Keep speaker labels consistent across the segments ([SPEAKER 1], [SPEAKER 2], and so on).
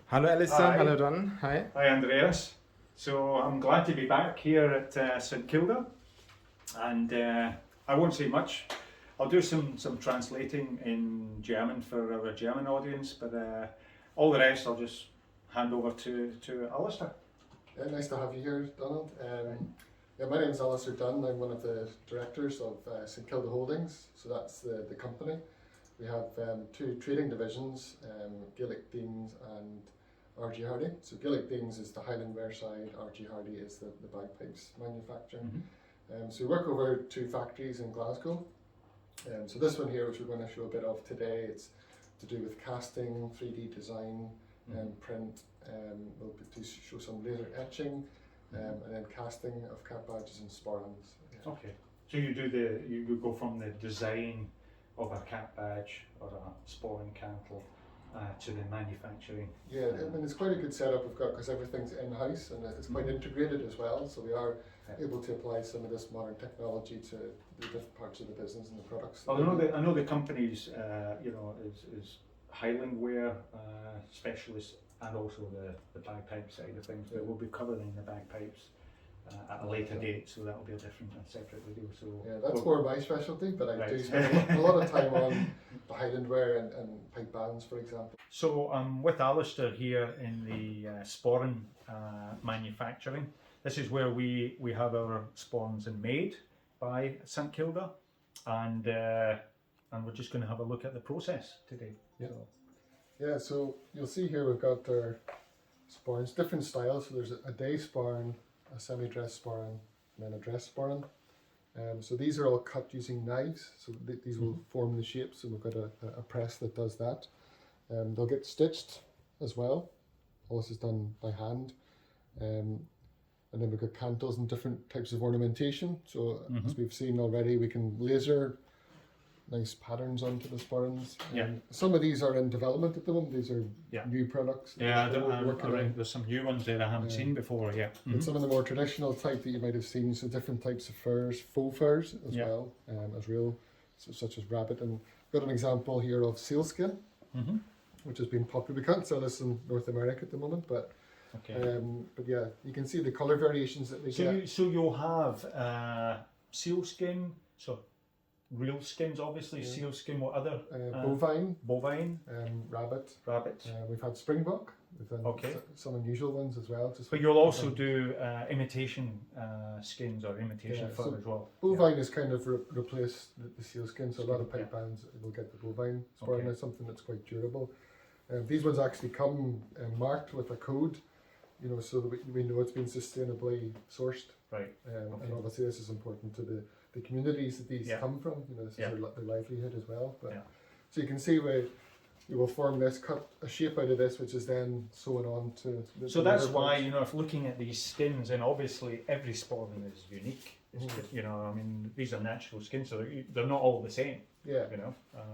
[SPEAKER 1] Hello Alison,
[SPEAKER 2] Hi.
[SPEAKER 1] hello Don, hi.
[SPEAKER 2] Hi Andreas. So I'm glad to be back here at St Kilda, and I won't say much. I'll do some translating in German for our German audience, but all the rest I'll just hand over to Alistair.
[SPEAKER 3] Yeah, nice to have you here, Donald. My name is Alistair Dunn. I'm one of the directors of St Kilda Holdings, so that's the company. We have two trading divisions, Gaelic Deans and R.G. Hardy. So Gaelic Deans is the Highland Wear side, R.G. Hardy is the bagpipes manufacturing. So we work over two factories in Glasgow. So this one here, which we're going to show a bit of today, it's to do with casting, 3D design, print. We'll show some laser etching, and then casting of cap badges and sporrans. Yeah.
[SPEAKER 2] Okay. So you go from the design of a cap badge or a sporran cantle to the manufacturing.
[SPEAKER 3] Yeah, I mean, it's quite a good setup we've got because everything's in-house and it's quite integrated as well, so we are able to apply some of this modern technology to the different parts of the business and the products.
[SPEAKER 2] Well, I know the company's is Highland Wear specialist and also the bagpipe side of things, but we'll be covering the bagpipes at a later date, so that'll be a different and separate video. So
[SPEAKER 3] yeah, that's more my specialty, but I do spend a lot of time on the Highland Wear and pipe bands, for example.
[SPEAKER 2] So I'm with Alistair here in the sporran manufacturing. This is where we have our sporrans made by St Kilda, and we're just going to have a look at the process today.
[SPEAKER 3] Yeah. Yeah, so you'll see here we've got our sporrans, different styles. So there's a day sporran, a semi-dress sporran, and then a dress sporran. So these are all cut using knives, so these will form the shapes, and we've got a press that does that. They'll get stitched as well. All this is done by hand. And then we've got cantles and different types of ornamentation. So as we've seen already, we can laser nice patterns onto the sporrans. Some of these are in development at the moment. These are new products.
[SPEAKER 2] There's some new ones there I haven't seen before.
[SPEAKER 3] But some of the more traditional type that you might have seen, so different types of furs, faux furs as well, as real, such as rabbit. And got an example here of sealskin, which has been popular. We can't sell this in North America at the moment, but yeah, you can see the colour variations that we get.
[SPEAKER 2] So you'll have sealskin, so real skins, obviously. Sealskin. What other? Bovine.
[SPEAKER 3] Rabbit. We've had springbok. We've done some unusual ones as well.
[SPEAKER 2] But you'll also do imitation skins or imitation fur as well.
[SPEAKER 3] Bovine is kind of replaced the sealskin, so a lot of pipe bands will get the bovine sporran. That's something that's quite durable. These ones actually come marked with a code, so that we know it's been sustainably sourced.
[SPEAKER 2] Right.
[SPEAKER 3] And obviously this is important to the communities that these come from. This is their livelihood as well. But so you can see we will form this, cut a shape out of this, which is then sewn on to the
[SPEAKER 2] So that's why, if looking at these skins, and obviously every sporran is unique. I mean, these are natural skins, so they're not all the same.
[SPEAKER 3] Yeah.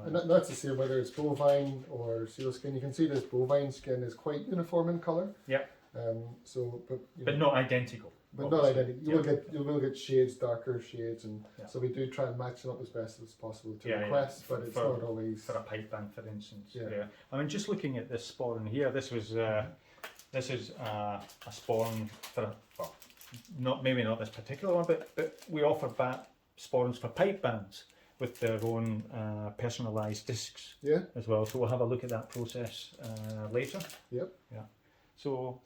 [SPEAKER 3] And that's the same whether it's bovine or sealskin. You can see this bovine skin is quite uniform in colour.
[SPEAKER 2] Yeah. But not identical.
[SPEAKER 3] But not identical. You will get shades, darker shades, and so we do try and match them up as best as possible to request, but it's not always
[SPEAKER 2] for a pipe band, for instance. Yeah. I mean, just looking at this sporran here, this is a sporran for not this particular one, but we offer sporrans for pipe bands with their own personalised discs as well. So we'll have a look at that process later.
[SPEAKER 3] Yep.
[SPEAKER 2] Yeah. So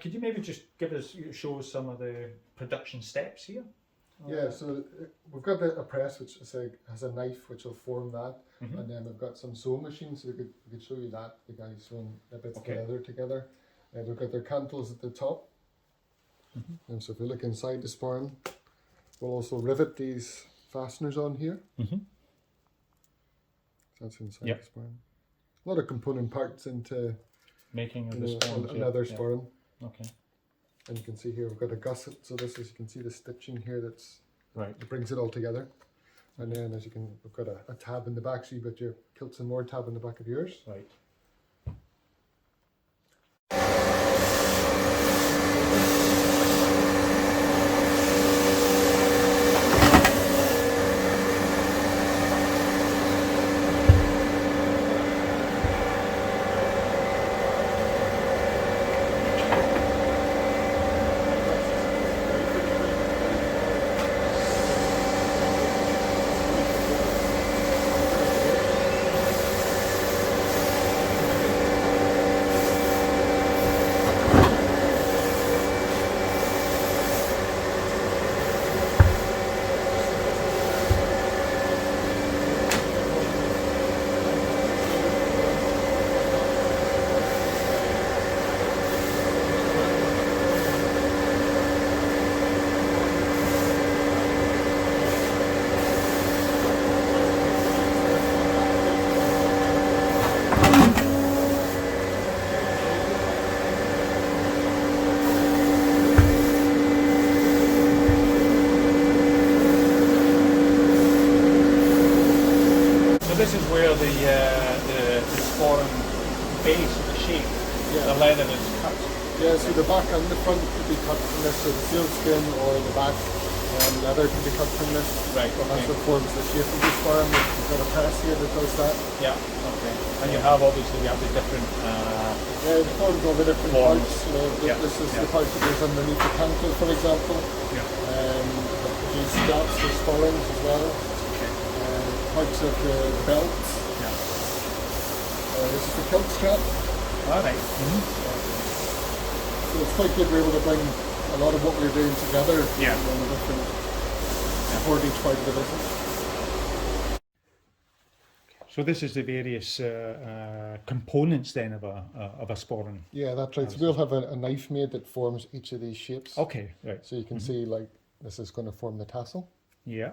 [SPEAKER 2] could you maybe just show us some of the production steps here?
[SPEAKER 3] Yeah, so we've got a press which has a knife which will form that, and then we've got some sewing machines, so we could show you that, the guys sewing the bits of leather together. And we've got their cantles at the top, and so if we look inside the sporran, we'll also rivet these fasteners on here. That's inside the sporran. A lot of component parts into
[SPEAKER 2] making of the sporran.
[SPEAKER 3] Another sporran.
[SPEAKER 2] Okay.
[SPEAKER 3] And you can see here we've got a gusset, so this is, you can see the stitching here that brings it all together. And then we've got a tab in the back, so you've got your kilts and more tab in the back of yours.
[SPEAKER 2] Right. this is where the sporran base, the shape, the leather is cut.
[SPEAKER 3] Yeah, so the back and the front could be cut from this, so the sealskin or the back leather can be cut from this.
[SPEAKER 2] Right,
[SPEAKER 3] And
[SPEAKER 2] okay.
[SPEAKER 3] that's what forms the shape of the sporran. We've got a press here that does that.
[SPEAKER 2] Yeah, okay. And you have obviously the different
[SPEAKER 3] Yeah, it forms all the different
[SPEAKER 2] forms.
[SPEAKER 3] parts. You know,
[SPEAKER 2] Yeah,
[SPEAKER 3] this is
[SPEAKER 2] yeah.
[SPEAKER 3] the part that goes underneath the cantle, for example.
[SPEAKER 2] Yeah.
[SPEAKER 3] These straps for sporrans as well.
[SPEAKER 2] Okay.
[SPEAKER 3] Parts of the belt.
[SPEAKER 2] Yeah.
[SPEAKER 3] This is the kilt strap.
[SPEAKER 2] All right. Mm-hmm.
[SPEAKER 3] So it's quite good we're able to bring a lot of what we're doing together.
[SPEAKER 2] Yeah.
[SPEAKER 3] And the different support each part of the business.
[SPEAKER 2] So this is the various components then of a sporran.
[SPEAKER 3] Yeah, that's right. So we'll have a knife made that forms each of these shapes.
[SPEAKER 2] Okay, right.
[SPEAKER 3] So you can see like this is going to form the tassel.
[SPEAKER 2] Yeah.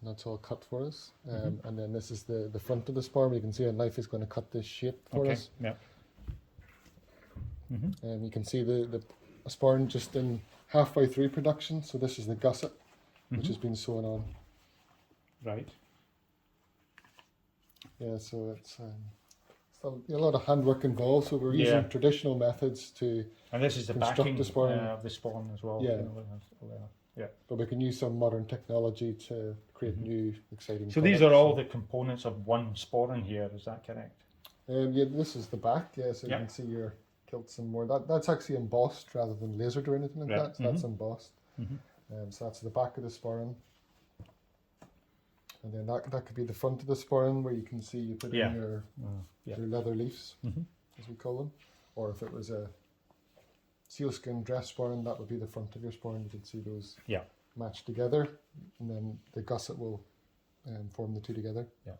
[SPEAKER 3] And that's all cut for us. And then this is the front of the sporran. You can see a knife is going to cut this shape for
[SPEAKER 2] Okay.
[SPEAKER 3] us.
[SPEAKER 2] Yeah. Mm-hmm.
[SPEAKER 3] And you can see the sporran just in halfway through production. So this is the gusset, which has been sewn on.
[SPEAKER 2] Right.
[SPEAKER 3] Yeah, so it's a lot of handwork involved. So we're using traditional methods to,
[SPEAKER 2] And this is the
[SPEAKER 3] construct
[SPEAKER 2] backing
[SPEAKER 3] the sporran.
[SPEAKER 2] of the sporran as well.
[SPEAKER 3] Yeah.
[SPEAKER 2] You know, yeah.
[SPEAKER 3] but we can use some modern technology to create new, exciting.
[SPEAKER 2] So these are all
[SPEAKER 3] products.
[SPEAKER 2] the components of one sporran here. Is that correct?
[SPEAKER 3] Yeah, this is the back. Yeah, so you
[SPEAKER 2] Yeah.
[SPEAKER 3] can see your kilts and more. That's actually embossed rather than lasered or anything like
[SPEAKER 2] Right.
[SPEAKER 3] that. So that's embossed.
[SPEAKER 2] Mhm.
[SPEAKER 3] So that's the back of the sporran. And then that could be the front of the sporran where you can see you put in your leather leaves, as we call them. Or if it was a sealskin dress sporran, that would be the front of your sporran. You can see those matched together. And then the gusset will form the two together.
[SPEAKER 2] Yeah.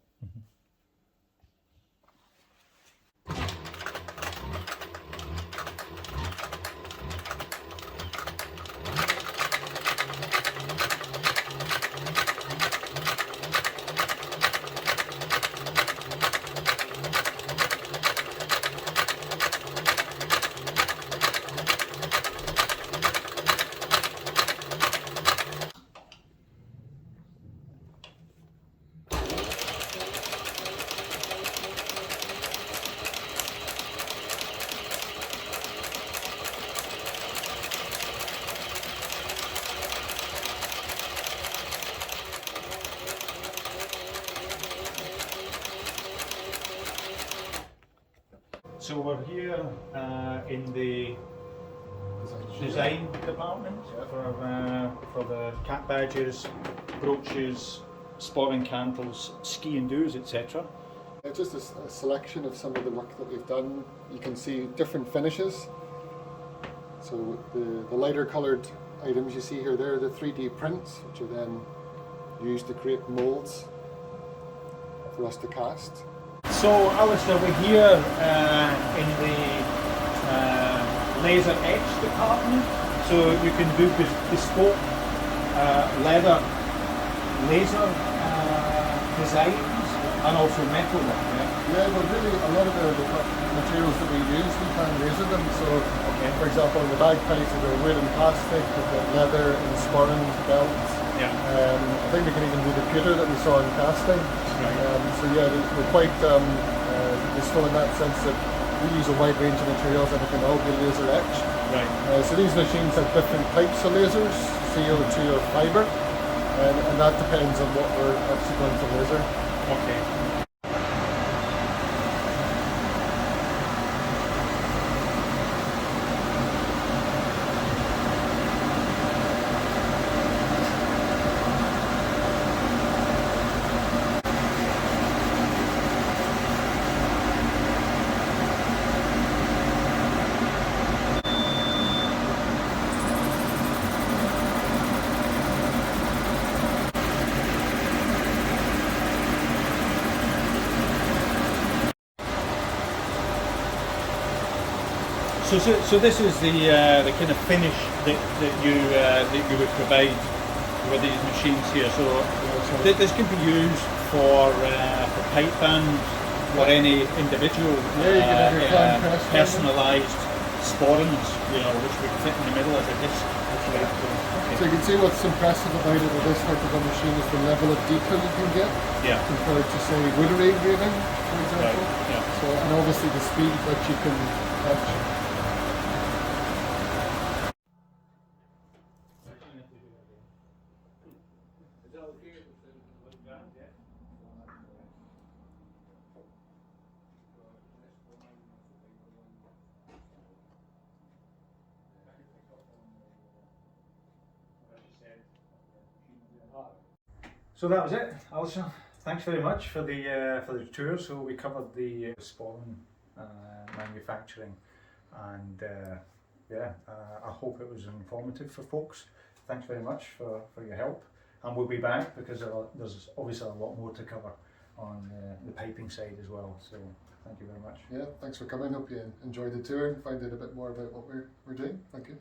[SPEAKER 2] So we're here in the design department for the cap badges, brooches, sporran cantles, ski and doos, etc.
[SPEAKER 3] It's just a selection of some of the work that we've done. You can see different finishes. So the lighter coloured items you see here, they're the 3D prints, which are then used to create moulds for us to cast.
[SPEAKER 2] So Alistair, we're here in the laser etch department. So you can do bespoke leather laser designs and also metal work.
[SPEAKER 3] Yeah, well really a lot of the materials that we use, we can laser them. So for example, in the bagpipes, they're wood and plastic, we've got leather and sporran belts.
[SPEAKER 2] Yeah.
[SPEAKER 3] I think we can even do the pewter that we saw in casting.
[SPEAKER 2] Right.
[SPEAKER 3] So yeah, we're quite useful in that sense that we use a wide range of materials and it can all be laser etched.
[SPEAKER 2] Right.
[SPEAKER 3] So these machines have different types of lasers, CO2 or fibre, and that depends on what we're actually going to laser.
[SPEAKER 2] Okay. So this is the kind of finish that you would provide with these machines here. So this can be used for pipe band or any individual personalised sporrans, you know, which would fit in the middle as a disc. Okay.
[SPEAKER 3] So you can see what's impressive about it with this type of a machine is the level of detail you can get
[SPEAKER 2] Yeah.
[SPEAKER 3] compared to say woodary engraving, for example.
[SPEAKER 2] Right. Yeah.
[SPEAKER 3] So, and obviously the speed at which you can touch.
[SPEAKER 2] So that was it, Alison. Thanks very much for the tour. So we covered the Sporran manufacturing, and I hope it was informative for folks. Thanks very much for your help, and we'll be back because there's obviously a lot more to cover on the piping side as well. So thank you very much.
[SPEAKER 3] Yeah, thanks for coming. Hope you enjoyed the tour and find out a bit more about what we're doing. Thank you.